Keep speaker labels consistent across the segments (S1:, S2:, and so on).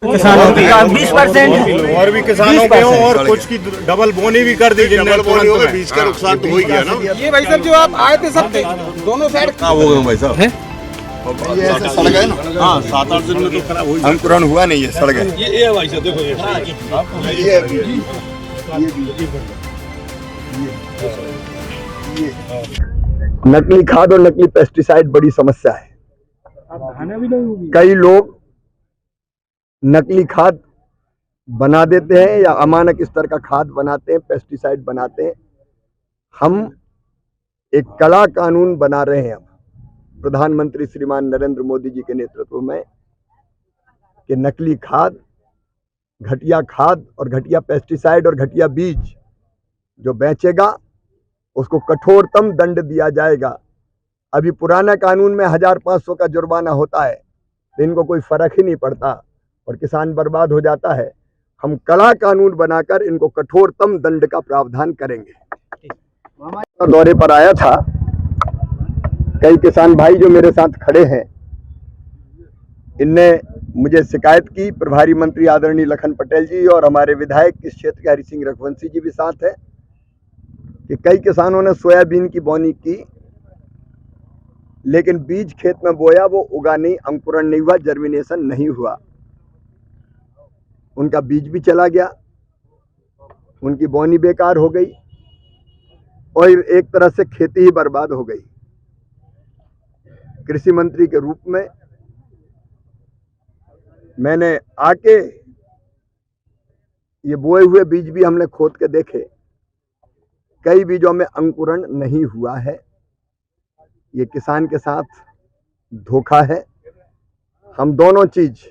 S1: किसानों की 20%
S2: और भी किसानों के हों और कुछ की डबल बोनी भी कर दी।
S3: डबल बोनी हो गई, बीज का नुकसान तो हो ही गया ना।
S4: ये भाई साहब जो आप आए थे सब दोनों साइड
S3: खराब हो गए भाई साहब।
S4: ये
S3: ऐसे सड़ गए ना। हाँ, 7-8 दिन में तो खराब हो ही गए। अंकुरण हुआ नहीं है, सड़ गए।
S2: ये भाई साहब देखो
S5: नकली खाद और नकली पेस्टिसाइड बड़ी समस्या है। कई लोग नकली खाद बना देते हैं या अमानक स्तर का खाद बनाते हैं, पेस्टिसाइड बनाते हैं। हम एक कड़ा कानून बना रहे हैं अब प्रधानमंत्री श्रीमान नरेंद्र मोदी जी के नेतृत्व में कि नकली खाद, घटिया खाद और घटिया पेस्टिसाइड और घटिया बीज जो बेचेगा उसको कठोरतम दंड दिया जाएगा। अभी पुराना कानून में 1500 का जुर्माना होता है, तो इनको कोई फर्क ही नहीं पड़ता और किसान बर्बाद हो जाता है। हम कड़ा कानून बनाकर इनको कठोरतम दंड का प्रावधान करेंगे। दौरे पर आया था, कई किसान भाई जो मेरे साथ खड़े हैं, इनने मुझे शिकायत की। प्रभारी मंत्री आदरणीय लखन पटेल जी और हमारे विधायक इस क्षेत्र के हरि सिंह रघुवंशी जी भी साथ है कि कई किसानों ने सोयाबीन की बोनी की, लेकिन बीज खेत में बोया, वो उगा नहीं, अंकुरण नहीं हुआ, जर्मिनेशन नहीं हुआ, उनका बीज भी चला गया, उनकी बोनी बेकार हो गई और एक तरह से खेती ही बर्बाद हो गई। कृषि मंत्री के रूप में मैंने आके ये बोए हुए बीज भी हमने खोद के देखे, कई बीजों में अंकुरण नहीं हुआ है। ये किसान के साथ धोखा है। हम दोनों चीज,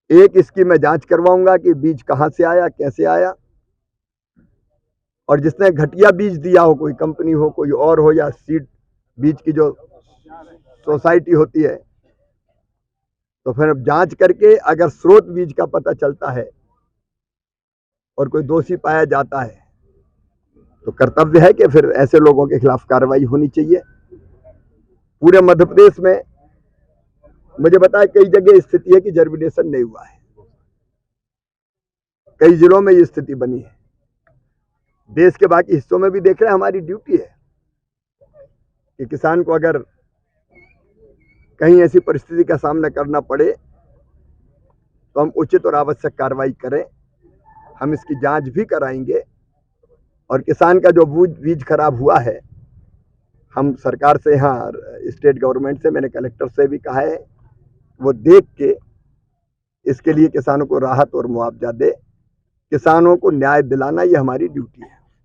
S5: एक इसकी मैं जांच करवाऊंगा कि बीज कहां से आया, कैसे आया, और जिसने घटिया बीज दिया हो, कोई कंपनी हो, कोई और हो, या सीड बीज की जो सोसाइटी होती है, तो फिर जांच करके अगर स्रोत बीज का पता चलता है और कोई दोषी पाया जाता है तो कर्तव्य है कि फिर ऐसे लोगों के खिलाफ कार्रवाई होनी चाहिए। पूरे मध्य प्रदेश में मुझे बताया कई जगह स्थिति है कि जर्मिनेशन नहीं हुआ है, कई जिलों में ये स्थिति बनी है। देश के बाकी हिस्सों में भी देख रहे हैं। हमारी ड्यूटी है कि किसान को अगर कहीं ऐसी परिस्थिति का सामना करना पड़े तो हम उचित और आवश्यक कार्रवाई करें। हम इसकी जांच भी कराएंगे और किसान का जो बीज खराब हुआ है, हम सरकार से, यहाँ स्टेट गवर्नमेंट से, मैंने कलेक्टर से भी कहा है, वो देख के इसके लिए किसानों को राहत और मुआवजा दे। किसानों को न्याय दिलाना ये हमारी ड्यूटी है।